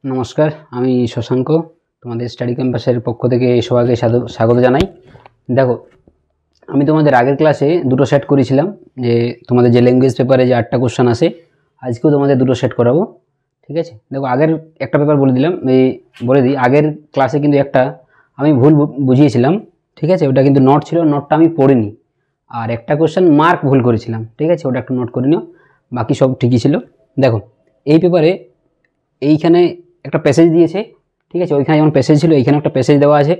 নমস্কার, আমি শশাঙ্ক। তোমাদের স্টাডি ক্যাম্পাসের পক্ষ থেকে সবাইকে স্বাগত জানাই। দেখো, আমি তোমাদের আগের ক্লাসে দুটো সেট করেছিলাম, যে তোমাদের যে ল্যাঙ্গুয়েজ পেপারে যে 8টা কোশ্চেন আসে, আজকেও তোমাদের দুটো সেট করাবো। ঠিক আছে, দেখো আগের একটা পেপার বলে দিলাম, বলে দিই আগের ক্লাসে কিন্তু একটা আমি ভুল বুঝিয়েছিলাম। ঠিক আছে, ওটা কিন্তু নোট ছিল, নোটটা আমি পড়িনি, আর একটা কোশ্চেন মার্ক ভুল করেছিলাম। ঠিক আছে, ওটা একটু নোট করে নিও, বাকি সব ঠিকই ছিল। দেখো এই পেপারে এইখানে একটা প্যাসেজ দিয়েছে। ঠিক আছে, ওইখানে যেমন প্যাসেজ ছিল এইখানে একটা প্যাসেজ দেওয়া আছে।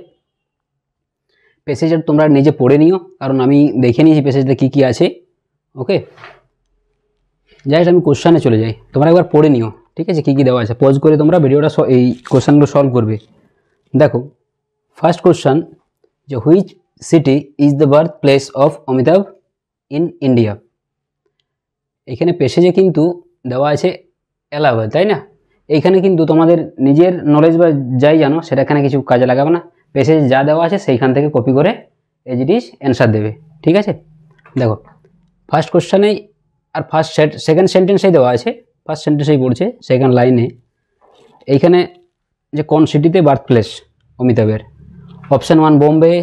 প্যাসেজটা তোমরা নিজে পড়ে নিও, কারণ আমি দেখে নিয়েছি প্যাসেজটা কী কী আছে। ওকে, জাস্ট আমি কোশ্চেনে চলে যাই, তোমরা একবার পড়ে নিও। ঠিক আছে, কী কী দেওয়া আছে, পজ করে তোমরা ভিডিওটা এই কোশ্চেনগুলো সলভ করবে। দেখো ফার্স্ট কোশ্চেন, যে which city is the birth place of Amitabh in India. এখানে প্যাসেজে কিন্তু দেওয়া আছে এলাহাবাদ, তাই না? এইখানে কিন্তু তোমাদের নিজের নলেজ বা যাই জানো সেটা এখানে কিছু কাজে লাগাবে না। প্যাসেজ যা দেওয়া আছে সেইখান থেকে কপি করে এজ ইট ইজ অ্যান্সার দেবে। ঠিক আছে, দেখো ফার্স্ট কোশ্চেনেই আর সেকেন্ড সেন্টেন্সেই দেওয়া আছে, ফার্স্ট সেন্টেন্সেই পড়ছে সেকেন্ড লাইনে। এইখানে যে কোন সিটিতে বার্থ প্লেস অমিতাভের, অপশান 1 বোম্বে,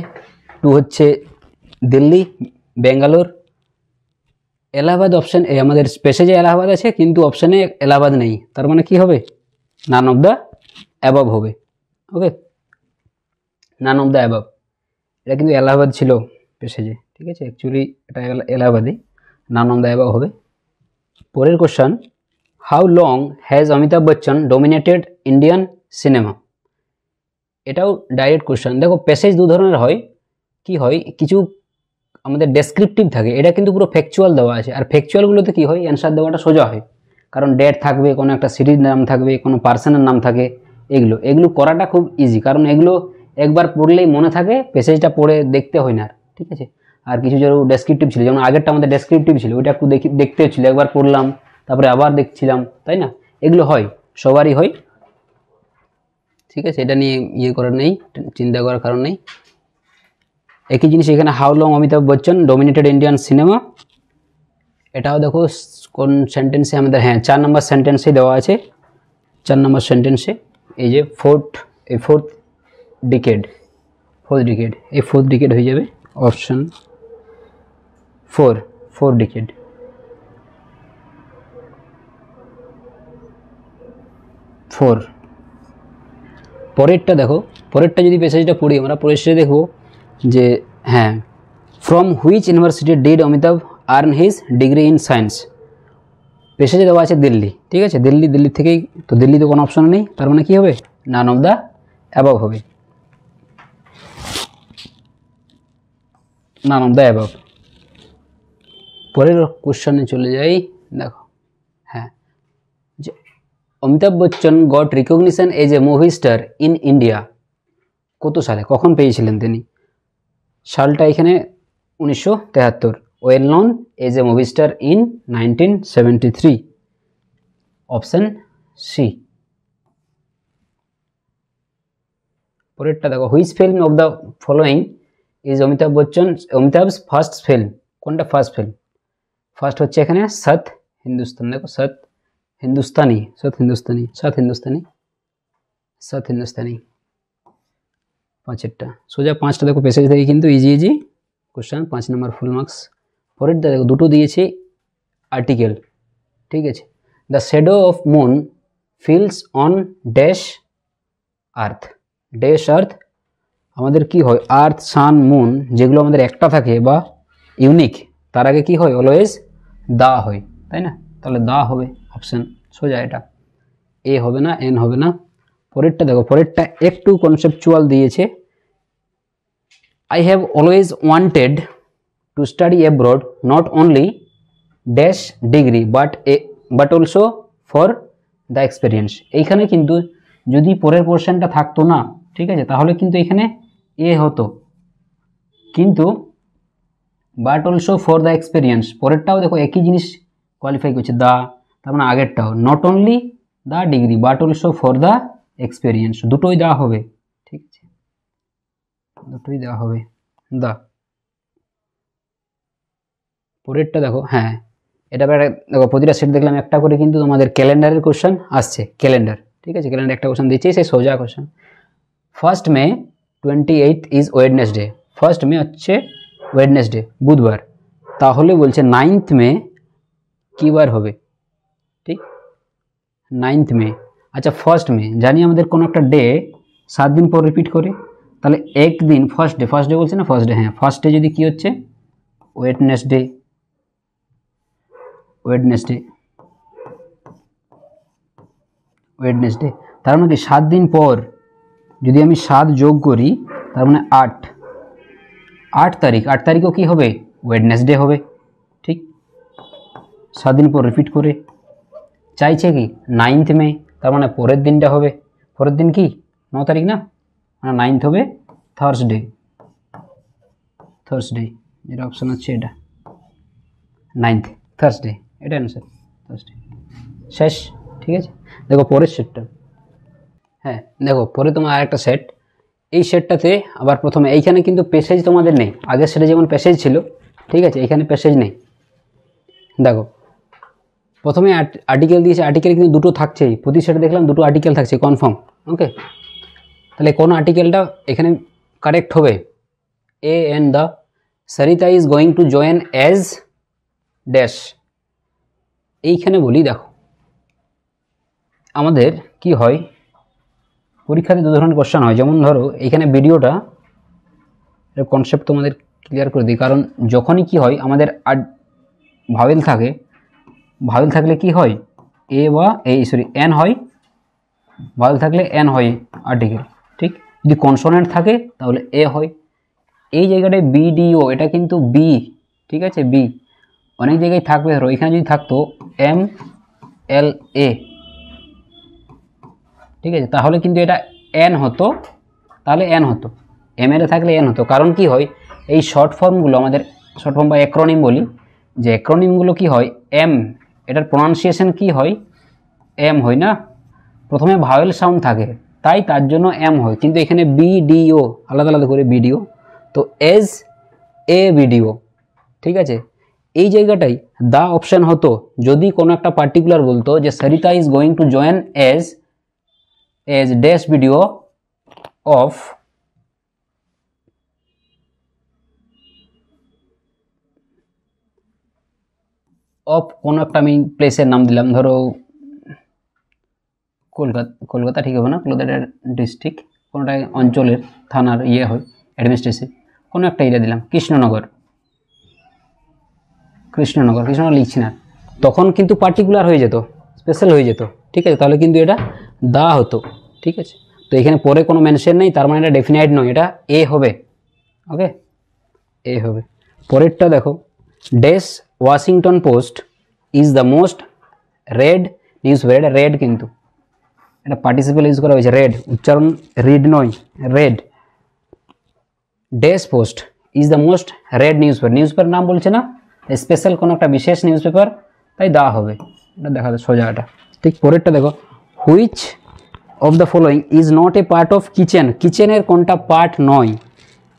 2 হচ্ছে দিল্লি, বেঙ্গালোর, এলাহাবাদ অপশান এ। আমাদের প্যাসেজে এলাহাবাদ আছে কিন্তু অপশানে এলাহাবাদ নেই, তার মানে কি হবে? নান অফ দ্য অ্যাবভ হবে। ওকে, নান অফ দ্য অ্যাবভ, এটা কিন্তু এলাহাবাদ ছিল প্যাসেজে। ঠিক আছে, অ্যাকচুয়ালি এটা এলাহাবাদই, নান অফ দ্য অ্যাবভ হবে। পরের question, how long has Amitabh Bachchan dominated Indian cinema. এটাও ডাইরেক্ট কোশ্চেন। দেখো প্যাসেজ দু ধরনের হয়, কি হয়, কিছু আমাদের ডেসক্রিপটিভ থাকে, এটা কিন্তু পুরো ফ্যাকচুয়াল দেওয়া আছে। আর ফ্যাকচুয়ালগুলোতে কী হয়, অ্যান্সার দেওয়াটা সোজা হয়, কারণ ডেট থাকবে, কোনো একটা সিটির নাম থাকবে, কোনো পার্সনের নাম থাকে। এগুলো করাটা খুব ইজি, কারণ এগুলো একবার পড়লেই মনে থাকে, প্যাসেজটা পড়ে দেখতে হয় না। ঠিক আছে, আর কিছু যেন ডেসক্রিপটিভ ছিল, যেমন আগেরটা আমাদের ডেসক্রিপটিভ ছিল, ওইটা একটু দেখতে ছিল, একবার পড়লাম তারপরে আবার দেখছিলাম, তাই না? এগুলো হয়, সবারই হয়। ঠিক আছে, এটা নিয়ে করার নেই, চিন্তা করার কারণ নেই। একই জিনিস এখানে, how long Amitabh Bachchan dominated Indian cinema, এটাও দেখো কোন সেন্টেন্সে আমাদের, হ্যাঁ 4 নম্বর সেন্টেন্সে দেওয়া আছে। 4 নম্বর সেন্টেন্সে এই যে ফোর্থ ডিকেড, এই ফোর্থ ডিকেড হয়ে যাবে অপশন 4 ডিকেড। পরেরটা দেখো, পরেরটা যদি প্যাসেজটা পড়ি আমরা, পরেরটা দেখবো যে হ্যাঁ, from which university did Amitabh earn his degree in science. প্যাসেজে দেওয়া আছে দিল্লি। ঠিক আছে, দিল্লি থেকেই তো, দিল্লিতে কোনো অপশন নেই, তার মানে কি হবে? নান অফ দ্য অ্যাবভ হবে, নান অফ দ্য অ্যাবভ। পরের কোশ্চেনে চলে যাই। দেখো হ্যাঁ, যে Amitabh Bachchan got recognition as a movie star in India, কত সালে, কখন পেয়েছিলেন তিনি? সালটা এখানে 1973। Well known as a movie star in 1973, option C. পরেরটা দেখো, which film of the following is Amitabh's first film. কোনটা ফার্স্ট ফিল্ম? ফার্স্ট হচ্ছে এখানে সৎ হিন্দুস্তান। দেখো সৎ হিন্দুস্তানি, পাঁচেরটা সোজা, 5টা দেখো প্যাসেজ থেকে কিন্তু easy question, 5 number full marks. পরেরটা দেখো, দুটো দিয়েছি আর্টিকেল। ঠিক আছে, the shadow of moon falls on dash earth. আমাদের কি হয়, আর্থ, সান, মুন, যেগুলো আমাদের একটা থাকে বা ইউনিক, তার আগে কি হয়, অলওয়েজ দা হয়, তাই না? তাহলে দা হবে অপশন, সোজা এটা, এ হবে না, এন হবে না। পরেরটা দেখো, পরেরটা একটু কনসেপচুয়াল দিয়েছে। I have always wanted to study abroad, not only dash degree but also for the experience. এইখানে কিন্তু যদি পরের পোর্শনটা থাকতো না, ঠিক আছে, তাহলে কিন্তু এখানে এ হতো, কিন্তু but also for the experience, পরেরটাও দেখো একই জিনিস কোয়ালিফাই করছে, দা, তার মানে আগেরটাও not only the degree but also for the experience, দুটোই দেওয়া হবে। ঠিক আছে, দুটোই দেওয়া হবে দা। পরেরটা দেখো, হ্যাঁ এটা দেখো, প্রতিটা সেট দেখলাম একটা করে কিন্তু তোমাদের ক্যালেন্ডারের কোশ্চেন আসছে, ক্যালেন্ডার। ঠিক আছে, ক্যালেন্ডার একটা কোশ্চেন দিচ্ছি, সেই সোজা কোশ্চেন। 1 May 28 is Wednesday. 1 মে হচ্ছে ওয়েডনেসডে, বুধবার। তাহলে বলছে 9th মে কী বার হবে? ঠিক, 9th মে। আচ্ছা 1 মে জানি আমাদের কোনো একটা ডে 7 দিন পর রিপিট করে, তাহলে একদিন ফার্স্ট ডে বলছে না, ফার্স্ট ডে, হ্যাঁ ফার্স্ট ডে যদি কী হচ্ছে ওয়েডনেসডে, তার মানে কি 7 দিন পর যদি আমি 7 যোগ করি তার মানে 8 তারিখ, 8 তারিখও কী হবে? ওয়েডনেসডে হবে। ঠিক, 7 দিন পর রিপিট করে চাইছে কি 9th মে, তার মানে পরের দিনটা হবে, পরের দিন কি 9 তারিখ না, মানে 9th হবে থার্সডে, যেটা অপশান হচ্ছে এটা 9th, থার্সডে, এটা অ্যান্সার, থার্সডে। শেষ, ঠিক আছে। দেখো পরের সেটটা, হ্যাঁ দেখো পরে তোমার আরেকটা সেট, এই সেটটাতে আবার প্রথমে এইখানে কিন্তু প্যাসেজ তোমাদের নেই, আগের সেটে যেমন প্যাসেজ ছিল, ঠিক আছে, এখানে প্যাসেজ নেই। দেখো প্রথমে আর্টিকেল দিয়েছে, আর্টিকেল কিন্তু দুটো থাকছেই, প্রতি সেটে দেখলাম দুটো আর্টিকেল থাকছে কনফার্ম। ওকে, তাহলে কোন আর্টিকেলটা এখানে কারেক্ট হবে? A and the Sarita is going to join as dash. এইখানে বলি দেখো আমাদের কি হয় পরীক্ষাতে দু ধরনের কোশ্চেন হয়, যেমন ধরো এইখানে ভিডিওটা কনসেপ্ট তোমাদের ক্লিয়ার করে দিই, কারণ যখনই কি হয় আমাদের ভাওয়েল থাকে, ভাওয়েল থাকলে কি হয় এ বা এন হয়, ভাওয়েল থাকলে এন হয় আর্টিকেল, ঠিক। যদি কনসোনেন্ট থাকে তাহলে এ হয়। এই জায়গাটায় বিডিও, এটা কিন্তু বি, ঠিক আছে, বি অনেক জায়গায় থাকবে। ধরো এখানে যদি থাকতো এম এল এ, ঠিক আছে, তাহলে কিন্তু এটা এন হতো, তাহলে এন হতো, এম এল এ থাকলে এন হতো। কারণ কি হয় এই শর্ট ফর্মগুলো, আমাদের শর্ট ফর্ম বা অ্যাক্রোনিম বলি, যে অ্যাক্রোনিমগুলো কি হয় এম, এটার প্রনাউন্সিয়েশন কি হয় এম হয় না, প্রথমে ভাওয়েল সাউন্ড থাকে তাই তার জন্য এম হয়, কিন্তু এখানে বিডিও আলাদা আলাদা করে বিডিও, তো এজ এ ভিডিও, ঠিক আছে। এই জায়গাটাই দা অপশান হতো যদি কোনো একটা পার্টিকুলার বলতো যে Sarita is going to join as dash video of কোনো একটা আমি প্লেসের নাম দিলাম, ধরো কলকাতা ঠিক হবে না, কলকাতা ডিস্ট্রিক্ট, কোনোটা অঞ্চলের থানার ইয়ে হয় অ্যাডমিনিস্ট্রেটিভ, কোনো একটা এরিয়া দিলাম, কৃষ্ণনগর লিখছি না, তখন কিন্তু পার্টিকুলার হয়ে যেত, স্পেশাল হয়ে যেত, ঠিক আছে, তাহলে কিন্তু এটা দা হতো, ঠিক আছে। তো এখানে পরে কোনো মেনশন নেই, তার মানে এটা ডেফিনাইট নয়, এটা এ হবে। ওকে, এ হবে। পরেরটা দেখো, dash Washington post is the most red news paper, এটা রেড কিন্তু এটা পার্টিসিপেল ইউজ করা হয়েছে, রেড, উচ্চারণ রিড নয়, red. Dash post is the most red news paper নাম বলছে না, স্পেশাল কোনো একটা বিশেষ নিউজ পেপার, তাই দেওয়া হবে, এটা দেখা যায় সোজা এটা, ঠিক। পরেরটা দেখো, which of the following is not a part of kitchen, কিচেনের কোনটা পার্ট নয়?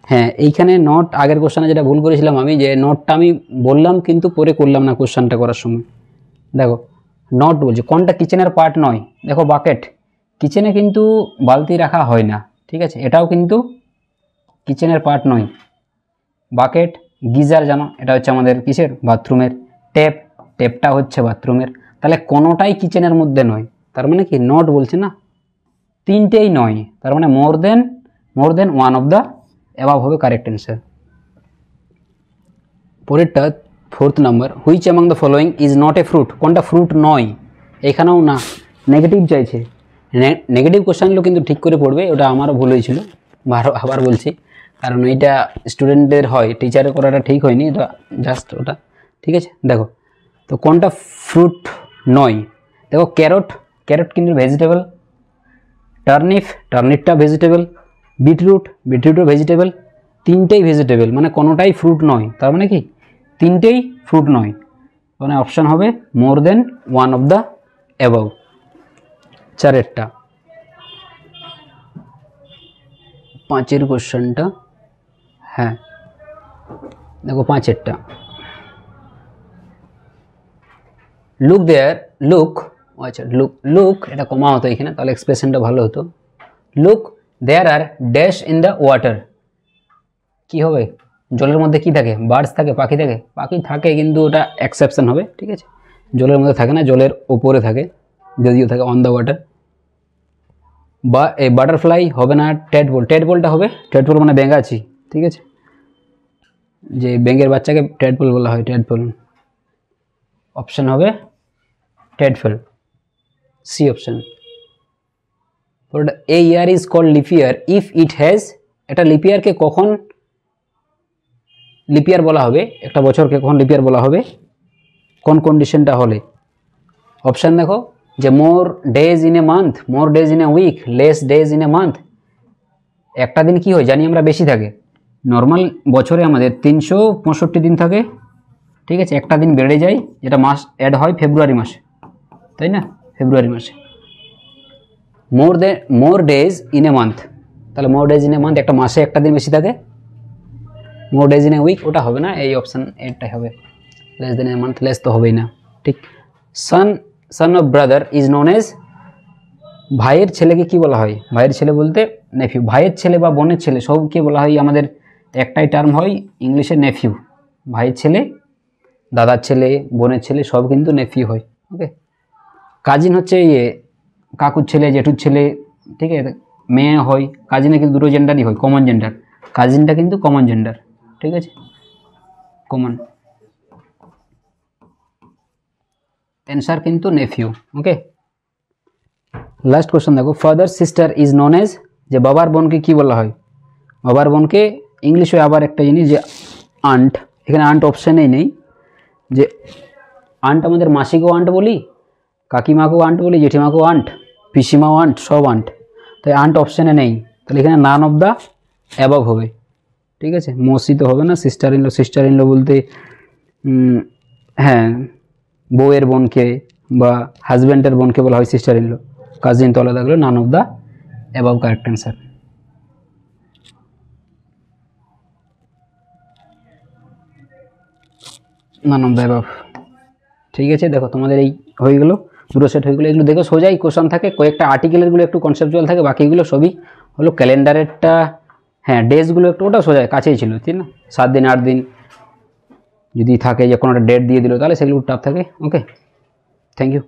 হ্যাঁ এইখানে নট, আগের কোশ্চেনে যেটা ভুল করেছিলাম আমি, যে নটটা আমি বললাম কিন্তু পরে করলাম না কোশ্চেনটা করার সময়। দেখো নট বলছে কোনটা কিচেনের পার্ট নয়, দেখো বাকেট, কিচেনে কিন্তু বালতি রাখা হয় না, ঠিক আছে, এটাও কিন্তু কিচেনের পার্ট নয়। বাকেট, গিজার জানো এটা হচ্ছে আমাদের কিসের, বাথরুমের। ট্যাপটা হচ্ছে বাথরুমের, তাহলে কোনোটাই কিচেনের মধ্যে নয়, তার মানে কি নট বলছে না, তিনটেই নয়, তার মানে মোর than one of the above হবে কারেক্ট অ্যান্সার। পরেরটা 4th number, which among the following is not a fruit, কোনটা ফ্রুট নয়? এখানেও না, নেগেটিভ চাইছে, নেগেটিভ কোশ্চেনগুলো কিন্তু ঠিক করে পড়বে, ওটা আমারও ভুল হয়েছিল, আবার বলছি, কারণ এইটা স্টুডেন্টদের হয়, টিচারের করাটা ঠিক হয়নি, এটা জাস্ট ওটা, ঠিক আছে। দেখো তো কোনটা ফ্রুট নয়, দেখো ক্যারট কিন্তু ভেজিটেবল, টার্নিপটা ভেজিটেবল, বিটরুটও ভেজিটেবল, তিনটেই ভেজিটেবল, মানে কোনোটাই ফ্রুট নয়, তার মানে কি তিনটেই ফ্রুট নয়, মানে অপশান হবে more than one of the above. চারেরটা, 5 কোশ্চেনটা, হ্যাঁ দেখো 5-এরটা, লুক আচ্ছা লুক, লুক এটা কমা হতো এখানে, তাহলে এক্সপ্রেশনটা ভালো হতো। Look there are dash in the water, কি হবে? জলের মধ্যে কি থাকে? বার্ডস থাকে, পাখি থাকে। পাখি থাকে কিন্তু ওটা এক্সেপশন হবে, ঠিক আছে? জলের মধ্যে থাকে না, জলের ওপরে থাকে, যদিও থাকে অন দ্য ওয়াটার। বা এই বাটারফ্লাই হবে না, ট্যাডপোল, ট্যাডপোলটা হবে, ট্যাডপোল মানে ব্যাঙাচি, ঠিক আছে? যে ব্যাঙের বাচ্চাকে ট্যাডপোল বলা হয়, ট্যাডপোল। অপশন হবে tadpole, C option. A year is called leap year if it has, একটা লিপ ইয়ারকে কখন লিপ ইয়ার বলা হবে, একটা বছরকে কখন লিপ ইয়ার বলা হবে, কোন কন্ডিশনটা হলে? অপশান দেখো, যে more days in a month, more days in a week, less days in a month. একটা দিন কি হয় জানি আমরা, বেশি থাকে। নর্মাল বছরে আমাদের 365 দিন থাকে, ঠিক আছে? একটা দিন বেড়ে যায়, যেটা মাস অ্যাড হয় ফেব্রুয়ারি মাসে, তাই না? ফেব্রুয়ারি মাসে more days in a month, তাহলে more days in a month, একটা মাসে একটা দিন বেশি থাকে। More days in a week ওটা হবে না, এই অপশান এটাই হবে। Less than a month, less তো হবেই না, ঠিক। Son of brother is known as, ভাইয়ের ছেলেকে কি বলা হয়? ভাইয়ের ছেলে বলতে নেফিউ। ভাইয়ের ছেলে বা বোনের ছেলে সবকে বলা হয়, আমাদের একটাই টার্ম হয় ইংলিশে, নেফিউ। ভাইয়ের ছেলে, দাদার ছেলে, বোনের ছেলে সব কিন্তু নেফিউ হয়, ওকে। কাজিন হচ্ছে ইয়ে কাকুর ছেলে, জেঠুর ছেলে, ঠিক আছে? মেয়ে হয়। কাজিনে কিন্তু দুটো জেন্ডারই হয়, কমন জেন্ডার। কাজিনটা কিন্তু কমন জেন্ডার, ঠিক আছে? কমন অ্যান্সার কিন্তু নেফিউ, ওকে। লাস্ট কোশ্চেন দেখো, father sister is known as, যে বাবার বোনকে কি বলা হয়? বাবার বোনকে ইংলিশে আবার একটা জিনিস, যে আন্ট। এখানে আন্ট অপশানেই নেই, যে আন্ট আমাদের মাসিকেও আন্ট বলি, কাকিমাকেও আন্ট বলি, জেঠিমাকেও আন্ট, পিসিমাও আন্ট, সব আন্ট। তাই আন্ট অপশানে নেই, তাহলে এখানে নান অফ দ্য অ্যাবভ হবে, ঠিক আছে? মৌসি তো হবে না। সিস্টার ইনলো, সিস্টার ইনলো বলতে হ্যাঁ বউয়ের বোনকে বা হাজব্যান্ডের বোনকে বলা হয় সিস্টার ইনলো। কাজিন তো আলাদা গেলো, none of the above correct answer. None of the above, ঠিক আছে? দেখো তোমাদের এই হয়ে গেলো, দুটো সেট হয়ে গেলো। এগুলো দেখো সোজাই কোশ্চেন থাকে, কয়েকটা আর্টিকেলেরগুলো একটু কনসেপচুয়াল থাকে, বাকিগুলো সবই হলো ক্যালেন্ডারেরটা। হ্যাঁ ডেজগুলো একটু ওটা সোজা কাছেই ছিল, ঠিক না? 7 দিন 8 দিন যদি থাকে, যে কোনো একটা ডেট দিয়ে দিল, তাহলে সেগুলো টাফ থাকে, ওকে। Thank you.